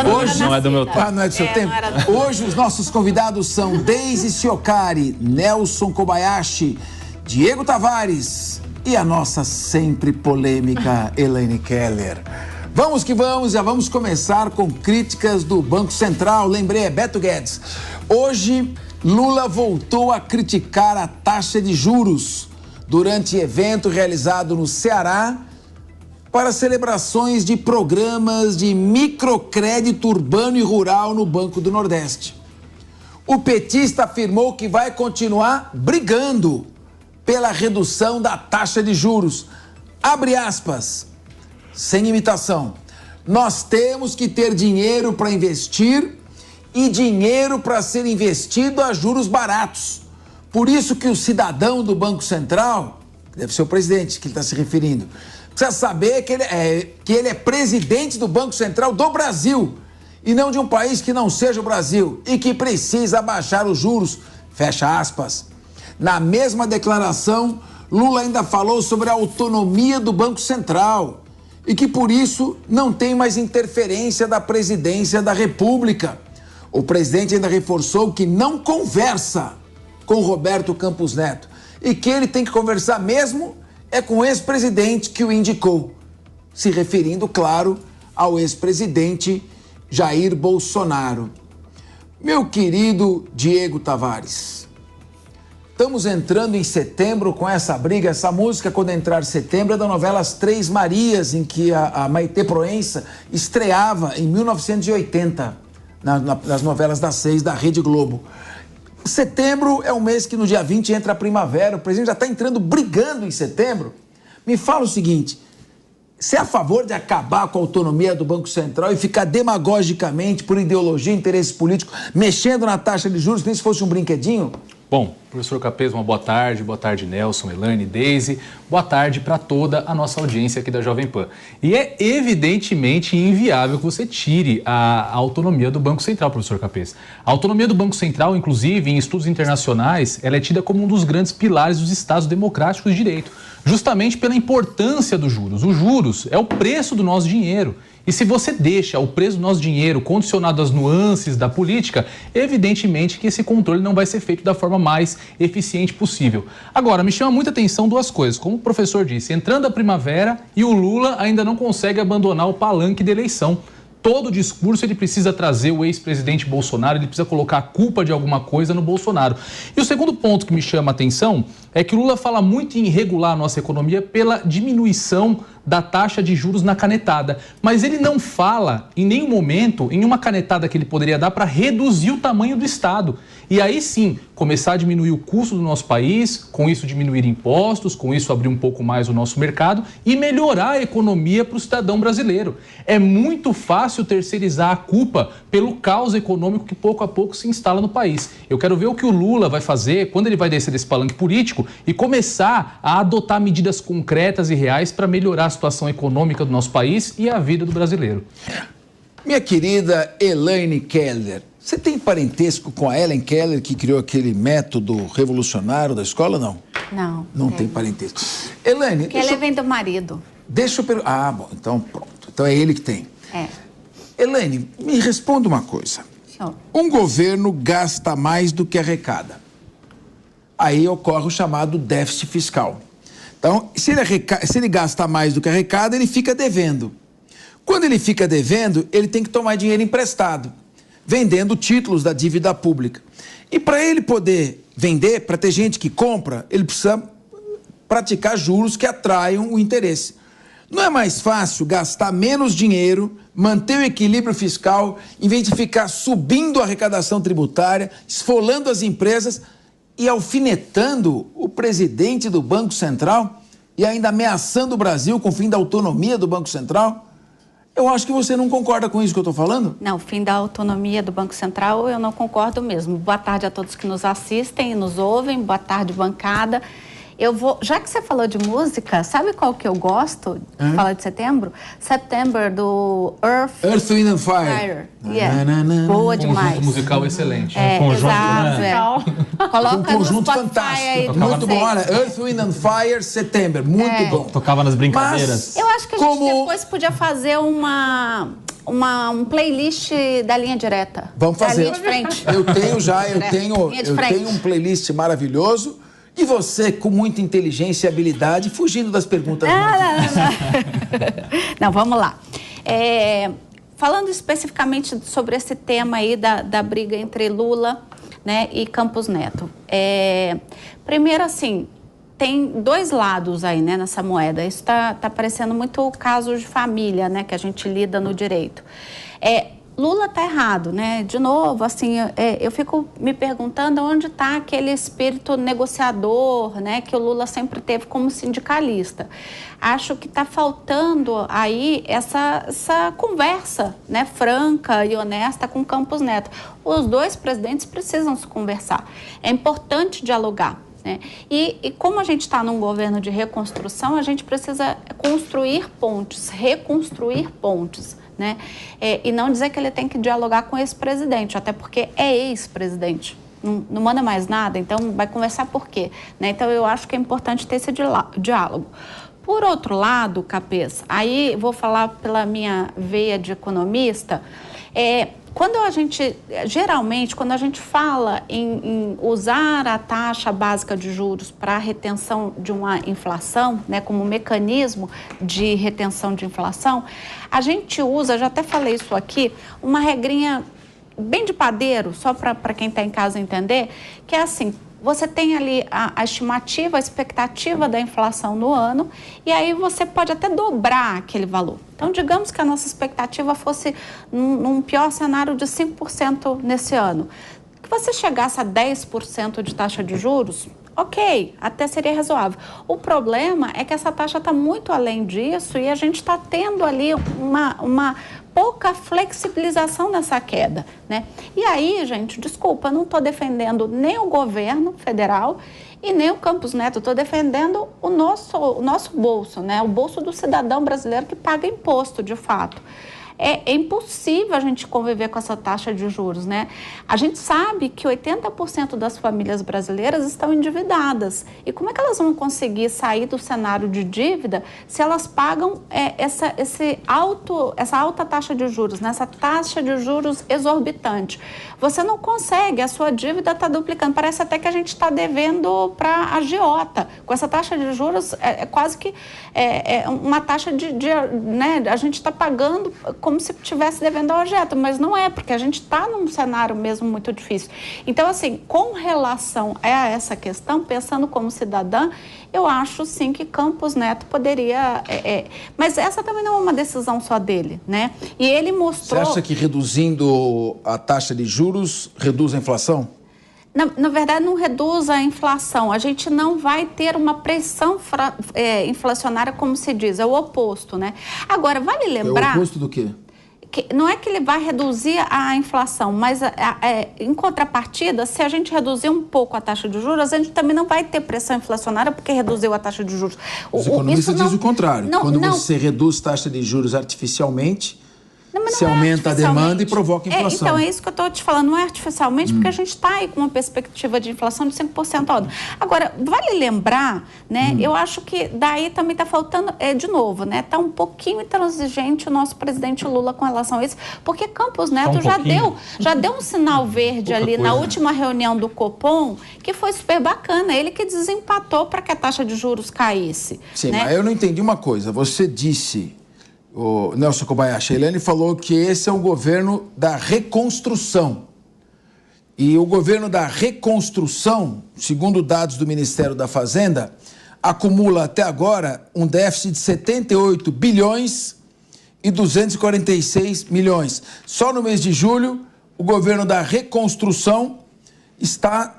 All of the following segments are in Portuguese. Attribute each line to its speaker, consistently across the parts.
Speaker 1: Hoje
Speaker 2: não é do meu tempo.
Speaker 1: Ah, não é do seu tempo? Hoje os nossos convidados são Deise Shiokari, Nelson Kobayashi, Diego Tavares e a nossa sempre polêmica Elaine Keller. Vamos que vamos, já vamos começar com críticas do Banco Central. Lembrei, é Beto Guedes. Hoje, Lula voltou a criticar a taxa de juros durante evento realizado no Ceará para celebrações de programas de microcrédito urbano e rural no Banco do Nordeste. O petista afirmou que vai continuar brigando pela redução da taxa de juros. Abre aspas, sem imitação. Nós temos que ter dinheiro para investir e dinheiro para ser investido a juros baratos. Por isso que o cidadão do Banco Central, deve ser o presidente que ele está se referindo, precisa saber que ele é presidente do Banco Central do Brasil e não de um país que não seja o Brasil e que precisa baixar os juros, fecha aspas. Na mesma declaração, Lula ainda falou sobre a autonomia do Banco Central e que por isso não tem mais interferência da presidência da República. O presidente ainda reforçou que não conversa com Roberto Campos Neto e que ele tem que conversar mesmo é com o ex-presidente que o indicou, se referindo, claro, ao ex-presidente Jair Bolsonaro. Meu querido Diego Tavares, estamos entrando em setembro com essa briga, essa música, quando entrar setembro, é da novela As Três Marias, em que a Maitê Proença estreava em 1980, nas novelas das 6 da Rede Globo. Setembro é o mês que no dia 20 entra a primavera, o presidente já está entrando brigando em setembro. Me fala o seguinte, você é a favor de acabar com a autonomia do Banco Central e ficar demagogicamente, por ideologia e interesse político, mexendo na taxa de juros, nem se fosse um brinquedinho?
Speaker 2: Bom, professor Capês, uma boa tarde Nelson, Elaine, Deise, boa tarde para toda a nossa audiência aqui da Jovem Pan. E é evidentemente inviável que você tire a autonomia do Banco Central, professor Capês. A autonomia do Banco Central, inclusive em estudos internacionais, ela é tida como um dos grandes pilares dos Estados democráticos de direito, justamente pela importância dos juros. Os juros é o preço do nosso dinheiro. E se você deixa o preço do nosso dinheiro condicionado às nuances da política, evidentemente que esse controle não vai ser feito da forma mais eficiente possível. Agora, me chama muita atenção duas coisas. Como o professor disse, entrando a primavera e o Lula ainda não consegue abandonar o palanque da eleição. Todo discurso ele precisa trazer o ex-presidente Bolsonaro, ele precisa colocar a culpa de alguma coisa no Bolsonaro. E o segundo ponto que me chama a atenção é que o Lula fala muito em regular a nossa economia pela diminuição da taxa de juros na canetada. Mas ele não fala em nenhum momento em uma canetada que ele poderia dar para reduzir o tamanho do Estado. E aí sim, começar a diminuir o custo do nosso país, com isso diminuir impostos, com isso abrir um pouco mais o nosso mercado e melhorar a economia para o cidadão brasileiro. É muito fácil terceirizar a culpa pelo caos econômico que pouco a pouco se instala no país. Eu quero ver o que o Lula vai fazer quando ele vai descer desse palanque político e começar a adotar medidas concretas e reais para melhorar a situação econômica do nosso país e a vida do brasileiro.
Speaker 1: Minha querida Elaine Keller, você tem parentesco com a Helen Keller, que criou aquele método revolucionário da escola, não?
Speaker 3: Não.
Speaker 1: Não tem parentesco. Elaine...
Speaker 3: Porque ele vem do marido.
Speaker 1: Deixa eu perguntar... Ah, bom, então pronto. Então é ele que tem.
Speaker 3: É.
Speaker 1: Elaine, me responda uma coisa.
Speaker 3: Senhor.
Speaker 1: Um governo gasta mais do que arrecada. Aí ocorre o chamado déficit fiscal. Então, se ele gasta mais do que arrecada, ele fica devendo. Quando ele fica devendo, ele tem que tomar dinheiro emprestado, vendendo títulos da dívida pública. E para ele poder vender, para ter gente que compra, ele precisa praticar juros que atraiam o interesse. Não é mais fácil gastar menos dinheiro, manter o equilíbrio fiscal, em vez de ficar subindo a arrecadação tributária, esfolando as empresas e alfinetando o presidente do Banco Central e ainda ameaçando o Brasil com o fim da autonomia do Banco Central? Eu acho que você não concorda com isso que eu estou falando?
Speaker 3: Não, o fim da autonomia do Banco Central eu não concordo mesmo. Boa tarde a todos que nos assistem e nos ouvem. Boa tarde, bancada. Já que você falou de música, sabe qual que eu gosto de falar de setembro? September, do Earth,
Speaker 1: Wind and Fire.
Speaker 3: Yeah. Boa demais.
Speaker 2: Conjunto musical excelente.
Speaker 3: Exato. Coloca
Speaker 1: Um conjunto fantástico. Muito bom. Olha, Earth, Wind and Fire, September. Muito bom.
Speaker 4: Tocava nas brincadeiras.
Speaker 3: Mas, eu acho que a gente depois podia fazer um playlist da linha direta.
Speaker 1: Vamos fazer.
Speaker 3: Da linha de frente.
Speaker 1: Eu tenho um playlist maravilhoso. E você, com muita inteligência e habilidade, fugindo das perguntas.
Speaker 3: Não, vamos lá. Falando especificamente sobre esse tema aí da briga entre Lula, né, e Campos Neto. Primeiro, assim, tem dois lados aí, né, nessa moeda. Isso tá parecendo muito caso de família, né, que a gente lida no direito. Lula tá errado, né? De novo, assim, eu fico me perguntando onde está aquele espírito negociador, né? Que o Lula sempre teve como sindicalista. Acho que está faltando aí essa conversa, né? Franca e honesta com Campos Neto. Os dois presidentes precisam se conversar. É importante dialogar. Né? E como a gente está num governo de reconstrução, a gente precisa construir pontes, reconstruir pontes. Né? E não dizer que ele tem que dialogar com esse presidente, até porque é ex-presidente, não manda mais nada, então vai conversar por quê? Né? Então eu acho que é importante ter esse diálogo. Por outro lado, Capês, aí vou falar pela minha veia de economista, geralmente, quando a gente fala em usar a taxa básica de juros para a retenção de uma inflação, né, como mecanismo de retenção de inflação, a gente usa, já até falei isso aqui, uma regrinha bem de padeiro, só para quem está em casa entender, que é assim: você tem ali a estimativa, a expectativa da inflação no ano, e aí você pode até dobrar aquele valor. Então, digamos que a nossa expectativa fosse, num pior cenário, de 5% nesse ano. Que você chegasse a 10% de taxa de juros, ok, até seria razoável. O problema é que essa taxa está muito além disso e a gente está tendo ali uma pouca flexibilização nessa queda, né? E aí, gente, desculpa, não estou defendendo nem o governo federal e nem o Campos Neto, estou defendendo o nosso bolso, né? O bolso do cidadão brasileiro que paga imposto, de fato. É impossível a gente conviver com essa taxa de juros, né? A gente sabe que 80% das famílias brasileiras estão endividadas. E como é que elas vão conseguir sair do cenário de dívida se elas pagam essa alta taxa de juros, né? Essa taxa de juros exorbitante? Você não consegue, a sua dívida está duplicando. Parece até que a gente está devendo para a agiota. Com essa taxa de juros, quase que uma taxa né? A gente está pagando como se estivesse devendo ao agiota, mas não é, porque a gente está num cenário mesmo muito difícil. Então, assim, com relação a essa questão, pensando como cidadã, eu acho sim que Campos Neto poderia... mas essa também não é uma decisão só dele, né? E ele mostrou...
Speaker 1: Você acha que reduzindo a taxa de juros reduz a inflação?
Speaker 3: Na verdade, não reduz a inflação. A gente não vai ter uma pressão inflacionária, como se diz, é o oposto, né? Agora, vale lembrar...
Speaker 1: É o oposto do quê?
Speaker 3: Não é que ele vai reduzir a inflação, mas em contrapartida, se a gente reduzir um pouco a taxa de juros, a gente também não vai ter pressão inflacionária porque reduziu a taxa de juros.
Speaker 1: Os economistas dizem o contrário. Quando você reduz taxa de juros artificialmente... Você aumenta a demanda e provoca inflação.
Speaker 3: Então, é isso que eu estou te falando. Não é artificialmente, porque a gente está aí com uma perspectiva de inflação de 5% ao ano. Agora, vale lembrar, né? Eu acho que daí também está faltando, de novo, né? Está um pouquinho intransigente o nosso presidente Lula com relação a isso, porque Campos Neto já deu um sinal verde ali na última reunião do Copom, que foi super bacana. Ele que desempatou para que a taxa de juros caísse.
Speaker 1: Sim,
Speaker 3: né?
Speaker 1: Mas eu não entendi uma coisa. Você disse... O Nelson Kobayashi, a Elaine falou que esse é um governo da reconstrução. E o governo da reconstrução, segundo dados do Ministério da Fazenda, acumula até agora um déficit de 78 bilhões e 246 milhões. Só no mês de julho, o governo da reconstrução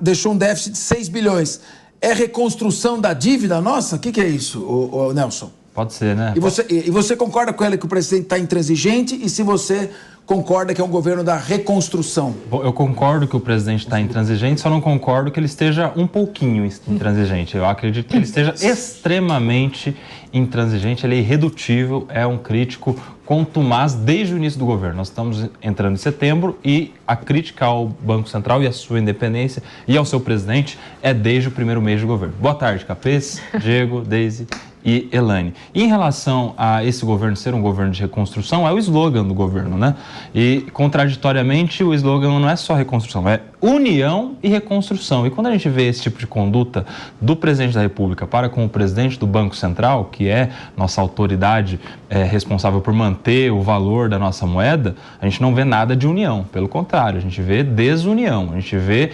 Speaker 1: deixou um déficit de 6 bilhões. É reconstrução da dívida nossa? O que é isso, Nelson?
Speaker 4: Pode ser, né?
Speaker 1: E você concorda com ela que o presidente está intransigente? E se você concorda que é um governo da reconstrução?
Speaker 4: Eu concordo que o presidente está intransigente, só não concordo que ele esteja um pouquinho intransigente. Eu acredito que ele esteja extremamente intransigente, ele é irredutível, é um crítico contumaz desde o início do governo. Nós estamos entrando em setembro e a crítica ao Banco Central e à sua independência e ao seu presidente é desde o primeiro mês de governo. Boa tarde, Capês, Diego, Deise e Elaine. Em relação a esse governo ser um governo de reconstrução, é o slogan do governo, né? E, contraditoriamente, o slogan não é só reconstrução, é união e reconstrução. E quando a gente vê esse tipo de conduta do presidente da República para com o presidente do Banco Central, que é nossa autoridade responsável por manter o valor da nossa moeda, a gente não vê nada de união. Pelo contrário, a gente vê desunião, a gente vê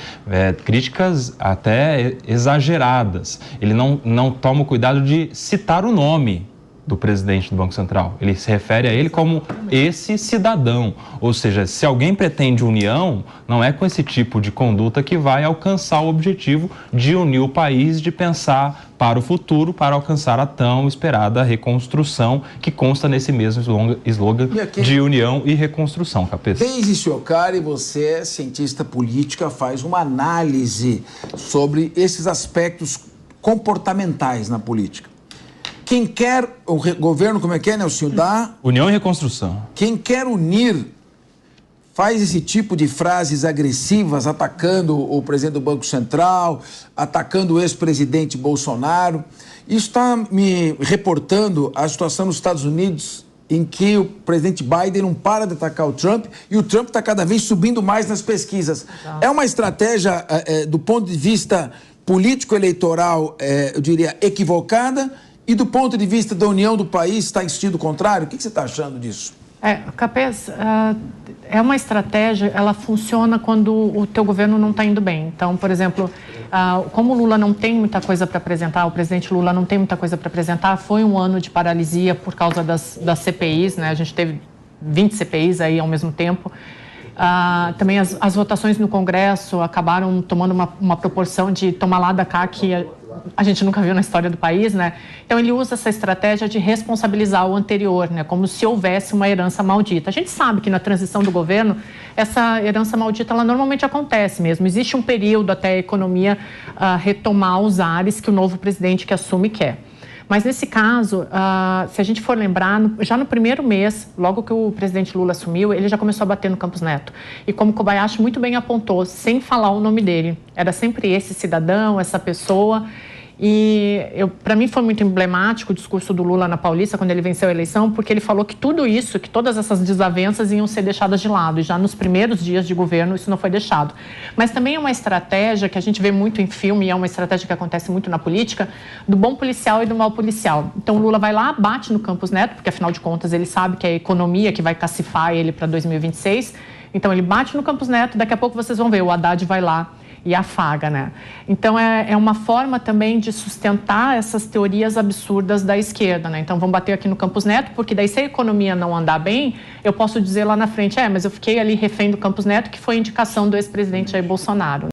Speaker 4: críticas até exageradas. Ele não toma o cuidado de citar o nome do presidente do Banco Central. Ele se refere a ele como esse cidadão. Ou seja, se alguém pretende união, não é com esse tipo de conduta que vai alcançar o objetivo de unir o país, de pensar para o futuro, para alcançar a tão esperada reconstrução que consta nesse mesmo slogan de união e reconstrução, Capês.
Speaker 1: Deise Ciocari, você é cientista política, faz uma análise sobre esses aspectos comportamentais na política. Quem quer o governo, como é que é, Nelson? Da
Speaker 4: união e reconstrução.
Speaker 1: Quem quer unir faz esse tipo de frases agressivas, atacando o presidente do Banco Central, atacando o ex-presidente Bolsonaro. Isso está me reportando a situação nos Estados Unidos, em que o presidente Biden não para de atacar o Trump e o Trump está cada vez subindo mais nas pesquisas. É uma estratégia, do ponto de vista político-eleitoral, eu diria, equivocada. E do ponto de vista da união do país, está em sentido contrário? O que você está achando disso?
Speaker 5: Capês, é uma estratégia, ela funciona quando o teu governo não está indo bem. Então, por exemplo, como o Lula não tem muita coisa para apresentar, o presidente Lula não tem muita coisa para apresentar, foi um ano de paralisia por causa das CPIs, né? A gente teve 20 CPIs aí ao mesmo tempo. Também as votações no Congresso acabaram tomando uma proporção de tomar lá da cá que a gente nunca viu na história do país, né? Então ele usa essa estratégia de responsabilizar o anterior, né? Como se houvesse uma herança maldita. A gente sabe que na transição do governo, essa herança maldita, ela normalmente acontece mesmo. Existe um período até a economia retomar os ares que o novo presidente que assume quer. Mas nesse caso, se a gente for lembrar, já no primeiro mês, logo que o presidente Lula assumiu, ele já começou a bater no Campos Neto. E como Kobayashi muito bem apontou, sem falar o nome dele, era sempre esse cidadão, essa pessoa. E para mim foi muito emblemático o discurso do Lula na Paulista, quando ele venceu a eleição, porque ele falou que tudo isso, que todas essas desavenças iam ser deixadas de lado. E já nos primeiros dias de governo isso não foi deixado. Mas também é uma estratégia que a gente vê muito em filme, e é uma estratégia que acontece muito na política, do bom policial e do mau policial. Então o Lula vai lá, bate no Campos Neto, porque afinal de contas ele sabe que é a economia que vai cacifar ele para 2026. Então ele bate no Campos Neto, daqui a pouco vocês vão ver, o Haddad vai lá e afaga, né? Então é uma forma também de sustentar essas teorias absurdas da esquerda, né? Então vamos bater aqui no Campos Neto, porque daí se a economia não andar bem, eu posso dizer lá na frente, mas eu fiquei ali refém do Campos Neto, que foi indicação do ex-presidente Jair Bolsonaro.